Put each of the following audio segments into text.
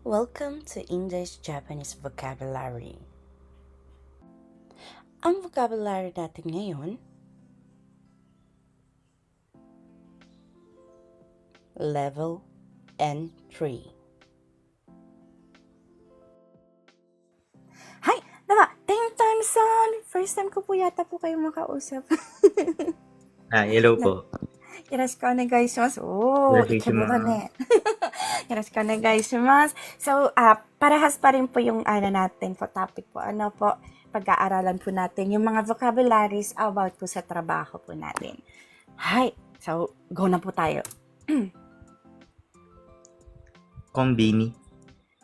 Welcome to English-Japanese Vocabulary. Ang vocabulary natin ngayon, Level N3. Hi! Diba? 10 times on! First time ko po yata po kayo makausap. Hello po. よろしくお願いします。おー、イケボだね。よろしくお願いします。So, parehas pa rin po yung natin po, topic po. Ano po, pag-aaralan po natin yung mga vocabularies about po sa trabaho po natin. Hi! So, go na po tayo. Konbini.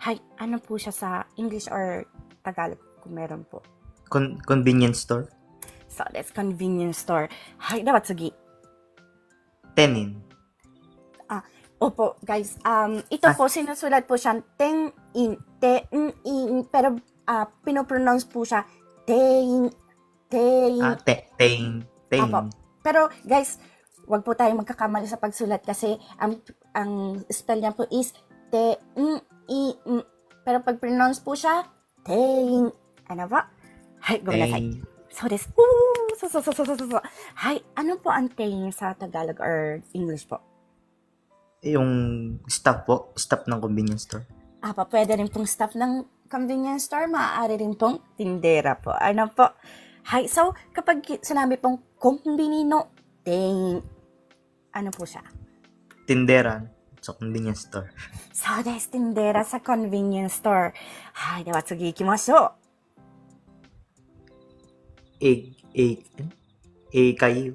Hi! Ano po siya sa English or Tagalog kung meron po? Convenience store. So, that's convenience store. Hi! Dapat sugi. Tenin. Opo, guys. Ito po, sinusulat po siya ten-in, pero pinopronounce po siya tein. Tein. Opo. Pero, guys, wag po tayo magkakamali sa pagsulat kasi ang spell niya po is tein. Pero pag pronounce po siya, tein. Ano ba? Hay, go na tayo. So, this. Hay, ano po ang tein sa Tagalog or English po? Yung staff po. Staff ng convenience store. Pwede rin pong staff ng convenience store, maaari rin pong tindera po. Ano po? Hi, so, kapag sinabi pong konbini no ten, ano po siya? Tinderan sa convenience store. So, des, tindera sa convenience store. Hi, dewa, tsugi ikimashou. Eikai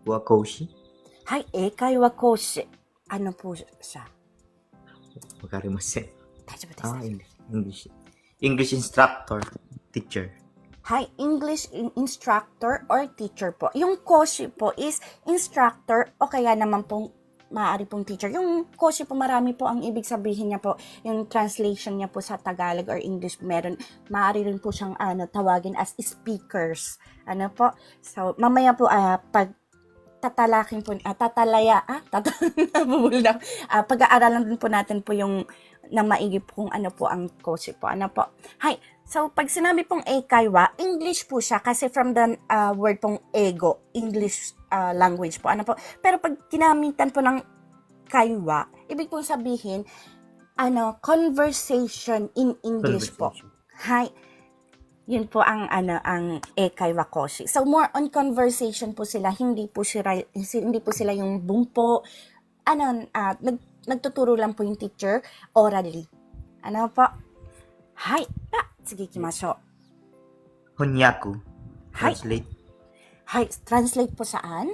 wakoshi. Hi, eikai wa koshi. Ano po siya? Wakarimasen. Daijoubu desu. English instructor. Teacher. Hi, English instructor or teacher po. Yung koshi po is instructor o kaya naman pong maaari pong teacher. Yung koshi po, marami po ang ibig sabihin niya po. Yung translation niya po sa Tagalog or English, meron, maaari rin po siyang tawagin as speakers. Ano po? So, mamaya po, pag tatalakin po, pag-aaralan din po natin po yung na maigi po kung ano po ang koshi po. Ano po? Hi. So, pag sinabi pong eikaiwa, English po siya kasi from the word pong ego, English language po. Ano po? Pero pag ginamitan po ng kaiwa, ibig pong sabihin, conversation in English po. Hi. Yun po ang eikaiwa koshi. So, more on conversation po sila, hindi po sila yung bumpo. Nagtuturo lang po yung teacher orally. Ano po? Hi. Sige, ikimashou. Honyaku. Translate. Hi. Translate po saan?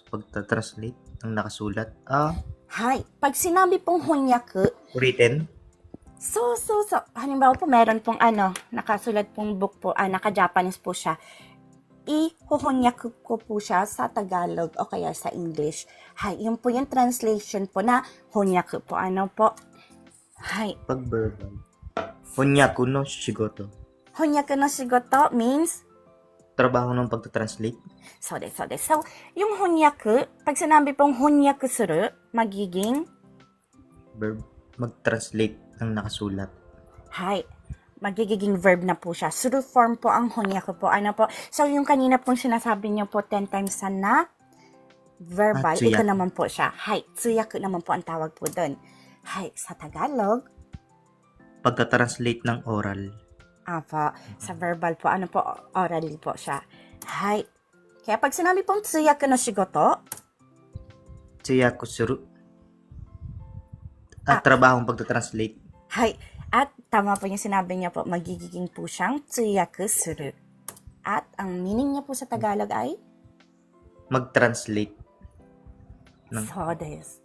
Pagta-translate ng nakasulat. Hi. Pag sinabi pong honyaku, Written. So. Halimbawa po, meron pong nakasulat pong book po, naka-Japanese po siya. Ihuhonyaku ko po siya sa Tagalog o kaya sa English. Hi, yun po yung translation po na honyaku po. Ano po? Hi. Pag verbal. Honyaku no shigoto. Honyaku no shigoto means? Trabaho ng pagta-translate. So, yung honyaku, pag sinabi pong honyaku suru, magiging? Verb. Mag-translate ng nakasulat. Hi. Magiging verb na po siya. Suru form po ang honyaku po. Ano po? So, yung kanina pong sinasabi niyo po 10 times na verbal, ito naman po siya. Hi. Tsuyaku naman po ang tawag po doon. Hi. Sa Tagalog? Pagka-translate ng oral. Sa verbal po. Ano po? Orally po siya. Hi. Kaya pag sinabi pong tsuyaku no shigoto, Tsuyaku suru. Trabahong pagta-translate. Hi. At tama po yung sinabi niya po, magiging po siyang tsuyaku suru. At ang meaning niya po sa Tagalog ay? Mag-translate. So desu.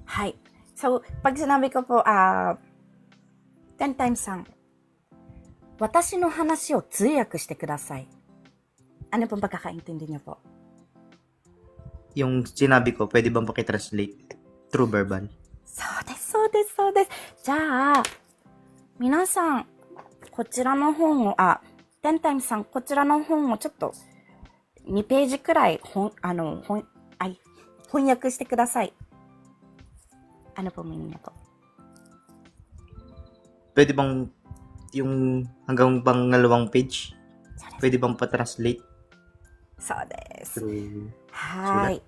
Hi. So, pag sinabi ko po, 10 times sang, watashi no hanashi o tsuyaku shite kudasai. Ano pong pagkakaintindi niyo po? Yung sinabi ko, pwede bang pakitranslate? True verbal. そうです。じゃあ、皆さん、こちらの本を、テンタイムさん、こちらの本をちょっと2ページくらい翻訳してください. Ano po meaning niya po? Pwede bang yung hanggang pangalawang page? そうです。 Pwede bang pa-translate そうです。 through はい。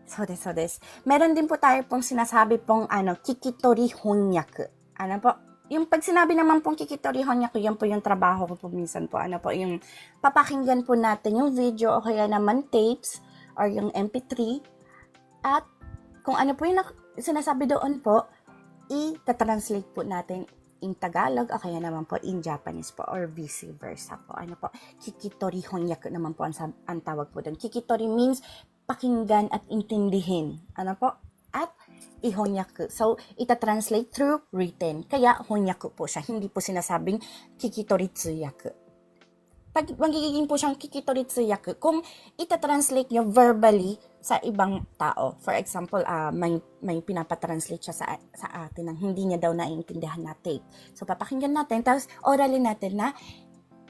そうです、そうです。Meron din po tayo pong sinasabi pong kikitori honyaku. Ano po? Yung pag sinabi naman pong kikitori honyaku, yan po yung trabaho ko po minsan po. Ano po, yung papakinggan po natin yung video o kaya naman tapes or yung MP3 at kung ano po yung sinasabi doon po, i-translate po natin in Tagalog o kaya naman po in Japanese po or vice versa po. Ano po, kikitori honyaku naman po ang tawag po doon. Kikitori means pakinggan at intindihin. Ano po? At ihonyaku. So, ita-translate through written. Kaya, honyaku po siya. Hindi po sinasabing kikitori tsuyaku. Pag magiging po siyang kikitori tsuyaku, kung ita-translate nyo verbally sa ibang tao. For example, may pinapatranslate siya sa atin ng hindi niya daw naiintindihan na tape. So, papakinggan natin, tapos orally natin na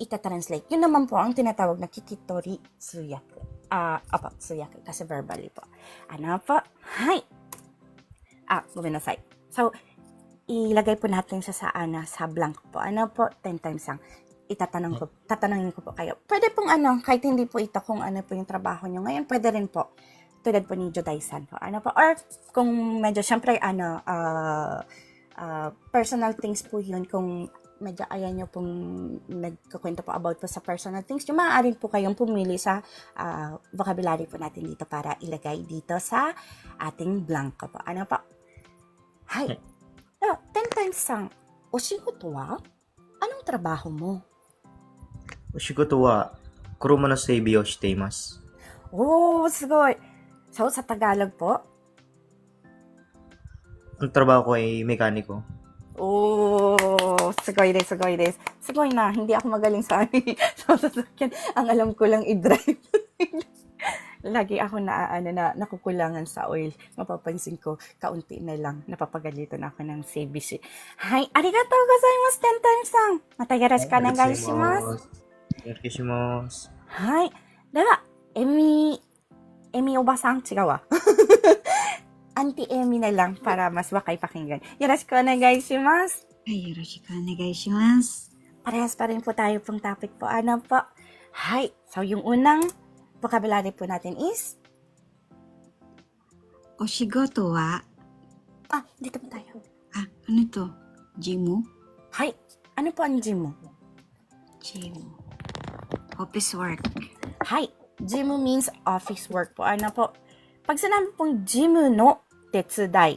ita-translate. Yun naman po ang tinatawag na kikitori tsuyaku. Opo, tsuyaku. Kasi verbally po. Ano po? Hi! Guminasay. So, ilagay po natin siya sa blank po. Ano po? 10 times lang. Tatanungin ko po kayo. Pwede pong kahit hindi po ito kung ano po yung trabaho nyo ngayon, pwede rin po. Tulad po ni Jodai-san po. Ano po? Or kung medyo, syempre, personal things po yun, kung medyo ayan nyo pong nagkukwento po about po sa personal things, yung maaaring po kayong pumili sa vocabulary po natin dito para ilagay dito sa ating blanco po. Ano po? Hi. 10 times sang, oshigoto wa? Anong trabaho mo? Oshigoto wa kuruma no seibi o shite imasu. Oh, sugoi. So, sa Tagalog po? Ang trabaho ko ay mekaniko. Oh, sugoi desu, sugoi desu. Sugoi na, hindi ako magaling sa sasakyan. Ang alam ko lang i-drive. Lagi ako nakukulangan sa oil. Mapapansin ko, kaunti na lang. Napapagalitan ako ng CBC. Hi, arigatou gozaimasu, 10 times sang. Mata yoroshiku onegai shimasu. Yoroshiku. Hi. Dewa, Emi Oba-san, 違うわ。Auntie Emi na lang para mas wakay pakinggan. Yoroshiku onegai shimasu. はい、よろしくお願いします。 Parehas pa rin po tayo pong topic po. Ano po? Hi. So, yung unang vocabulary po natin is? お仕事は、 Dito po tayo. ano to? Jimu? Hi. Ano po ang gym mo? Jimu. Office work. Hi. Gym means office work po. Ano po? Pag sinabi pong gym no tetsudai.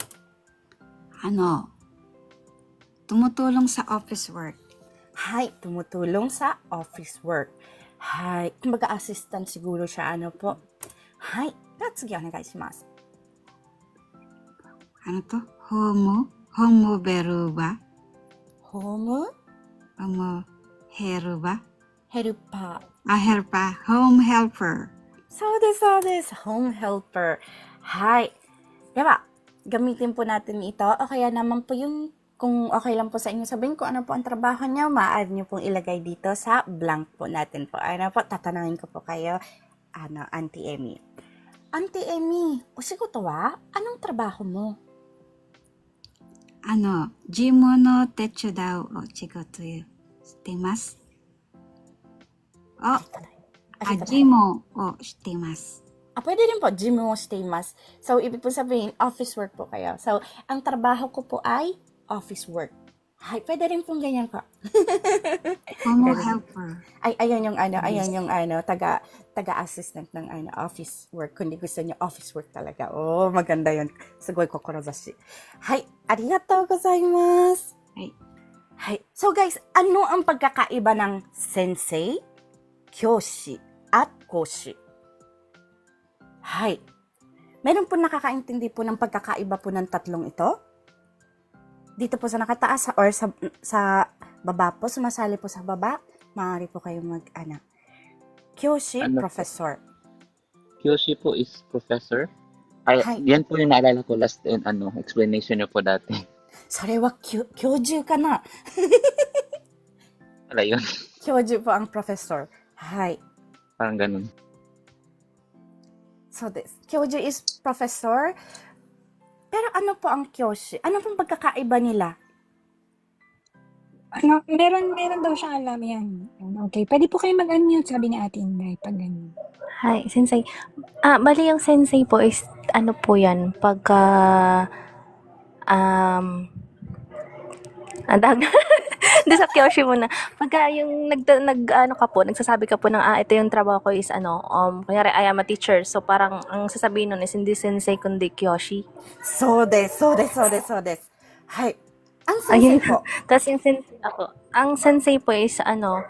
Tumutulong sa office work. Hi. Tumutulong sa office work. Hi. Kumbaga assistant siguro siya. Ano po? Hi. Tatsugi onegai shimasu. ホームベルバ Home ホームヘルバ helper. ヘルパー、ホームヘルパー。そうです、そうです。Home helper. Hi. Diba, gamitin po natin ito. O kaya naman po yung, kung okay lang po sa inyo sabihin ko ano po ang trabaho niyo, maaari niyo pong ilagay dito sa blank po natin po. Ano po, tatanungin ko po kayo, Auntie Emi. Auntie Emi, oshigoto wa? Anong trabaho mo? ジムの手伝うお仕事してます。ジムをしてます。 Pwede rin po, gym mo stay mas. So, ibig po sabihin, office work po kayo. So, ang trabaho ko po ay office work. Ay, pwede rin pong ganyan po. Home helper. Ayan yung taga-assistant ng office work. Kundi gusto niyo office work talaga. Oh, maganda yun. Sugoi kokorozashi. Hai, arigatou gozaimasu. Hai. So guys, ano ang pagkakaiba ng sensei, kyoshi, at koshi? Hai. Meron po nakakaintindi po ng pagkakaiba po ng tatlong ito? Dito po sa nakataas or sa baba po, sumasali po sa baba, maaari po kayo Kyoshi, professor. Kyoshi po is professor. Hi. Yan po yung naalala ko last explanation niyo po dati. それは教授かな? Wala yun. Kyoju po ang professor. Hi. Parang ganun. So this, Kyoju is professor. Pero ano po ang kyoshi? Ano pong pagkakaiba nila? Ano, meron daw siyang alam yan. Okay, pwede po kayo mag-unmute, sabi ni Ate Inday, pag ganun. Hi, sensei. Bali yung sensei po is, ano po yan, pagka, andag, doon sa Kyoshi muna. Pagka yung ano ka po, nagsasabi ka po ng, ito yung trabaho ko is, kunyari, I am a teacher. So, parang, ang sasabihin nun is, hindi sensei, kundi Kyoshi. So des. Hay. Ang sensei Ayun. po. Tapos yung sensei, ang sensei po is, ano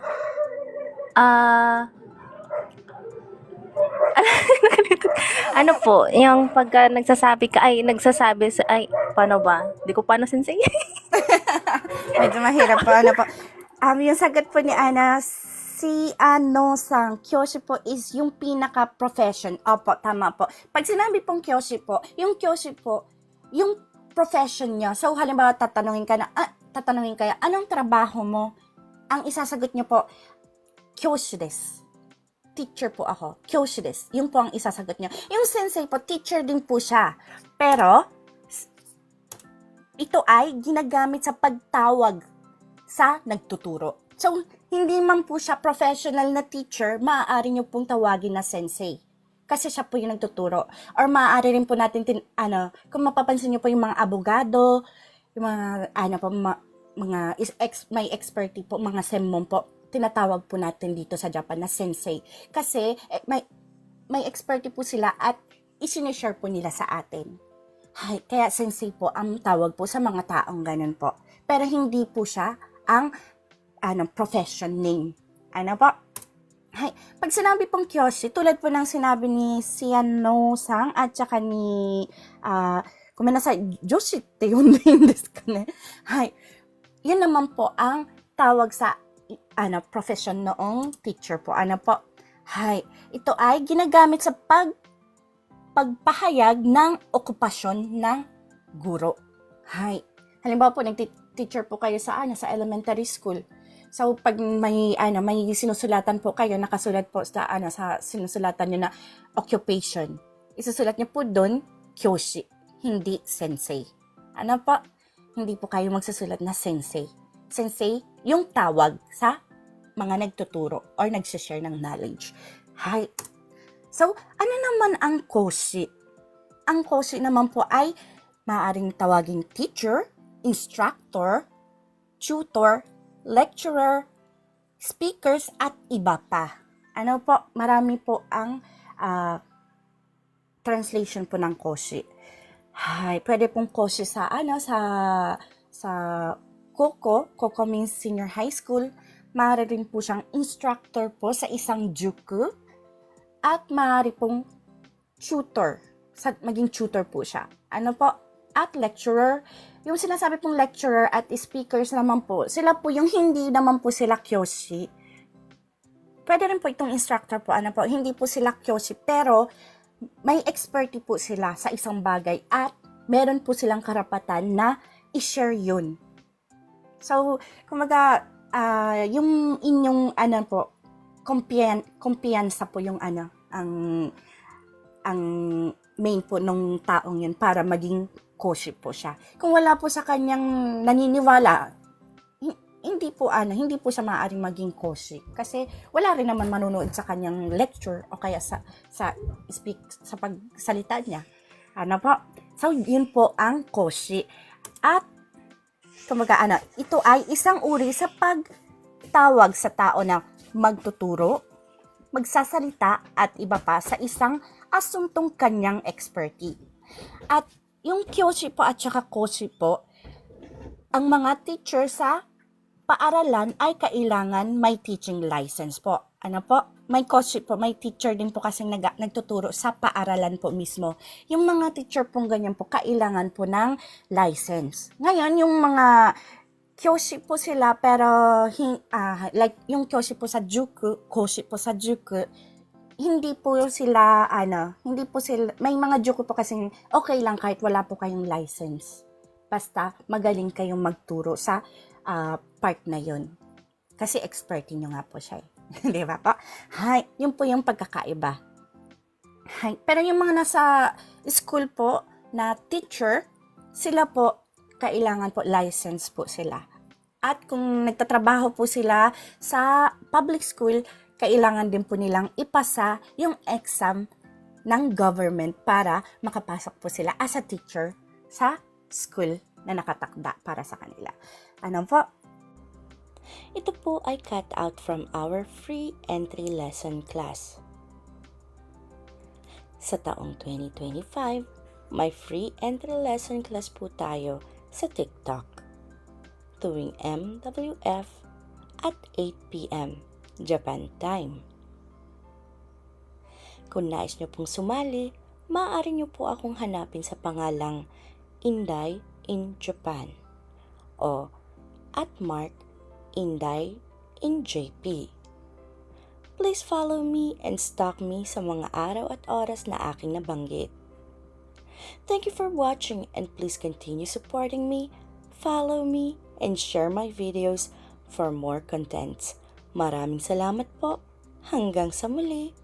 po, yung pagka nagsasabi, paano ba? Di ko paano sensei. Medyo mahirap po. Ano po. Yung sagot po ni Ana, si sang kyoshi po is yung pinaka-profession. Opo, tama po. Pag sinabi pong kyoshi po, yung profession niya. So, halimbawa, tatanungin kaya, anong trabaho mo? Ang isasagot niyo po, kyoshi desu. Teacher po ako. Kyoshi desu. Yun po ang isasagot niya. Yung sensei po, teacher din po siya. Pero, ito ay ginagamit sa pagtawag sa nagtuturo. So, hindi man po siya professional na teacher, maaari niyo pong tawagin na sensei. Kasi siya po yung nagtuturo. Or maaari rin po natin, kung mapapansin niyo po yung mga abogado, yung mga, may expertise po, mga senmon po, tinatawag po natin dito sa Japan na sensei. Kasi, may expertise po sila at isinishare po nila sa atin. Hay, kaya sensei po ang tawag po sa mga taong ganun po. Pero hindi po siya ang profession name. Ano po? Hay, pag sinabi pong kyoshi, tulad po ng sinabi ni Siano-sang at saka ni Joshi te yonde desu ka ne? Hay, yan naman po ang tawag sa profession noong teacher po. Ano po? Hay, ito ay ginagamit sa pagpahayag ng okupasyon ng guro. Hay. Halimbawa po, nag-teacher po kayo sa elementary school. So, pag may sinusulatan po kayo, nakasulat po sa sinusulatan nyo na occupation. Isusulat nyo po doon, kyoshi, hindi sensei. Ano po? Hindi po kayo magsusulat na sensei. Sensei, yung tawag sa mga nagtuturo or nagsishare ng knowledge. Hay. So, ano naman ang koshi? Ang koshi naman po ay maaaring tawaging teacher, instructor, tutor, lecturer, speakers, at iba pa. Ano po? Marami po ang translation po ng koshi. Hay, pwede pong koshi sa Koko means senior high school. Maaari rin po siyang instructor po sa isang juku. At maaari pong tutor. Maging tutor po siya. Ano po? At lecturer. Yung sinasabi pong lecturer at speakers naman po, sila po yung hindi naman po sila kyoshi. Pwede rin po itong instructor po. Ano po? Hindi po sila kyoshi. Pero may expertise po sila sa isang bagay at meron po silang karapatan na i-share yun. So, kumaga, yung inyong, kumpiyansa po yung, ang main po nung taong yun para maging koshi po siya. Kung wala po sa kanyang naniniwala, hindi po siya maaaring maging koshi. Kasi wala rin naman manunood sa kanyang lecture o kaya sa pagsalita niya. Ano po? So, yun po ang koshi. At ito ay isang uri sa pagtawag sa tao na magtuturo, magsasalita at iba pa sa isang asuntong kanyang expertise. At yung kyoshi po at saka koshi po, ang mga teacher sa paaralan ay kailangan may teaching license po. Ano po? May koshi po, may teacher din po kasi nagtuturo sa paaralan po mismo. Yung mga teacher pong ganyan po, kailangan po ng license. Ngayon, yung mga kyoshi po sila, pero like yung kyoshi po sa juku, koshi po sa juku, hindi po sila, may mga juku po kasi okay lang kahit wala po kayong license. Basta magaling kayong magturo sa part na yun. Kasi expertise nyo nga po siya. Di ba po? Hay, yun po yung pagkakaiba. Pero yung mga nasa school po na teacher, sila po, kailangan po license po sila. At kung nagtatrabaho po sila sa public school, kailangan din po nilang ipasa yung exam ng government para makapasok po sila as a teacher sa school na nakatakda para sa kanila. Ano po? Ito po ay cut out from our free entry lesson class. Sa taong 2025, may free entry lesson class po tayo sa TikTok tuwing MWF at 8 p.m. Japan time. Kung nais nyo pong sumali, maaari nyo po akong hanapin sa pangalang Inday in Japan o @Mark Inday in JP. Please follow me and stalk me sa mga araw at oras na aking nabanggit. Thank you for watching and please continue supporting me, follow me, and share my videos for more contents. Maraming salamat po. Hanggang sa muli.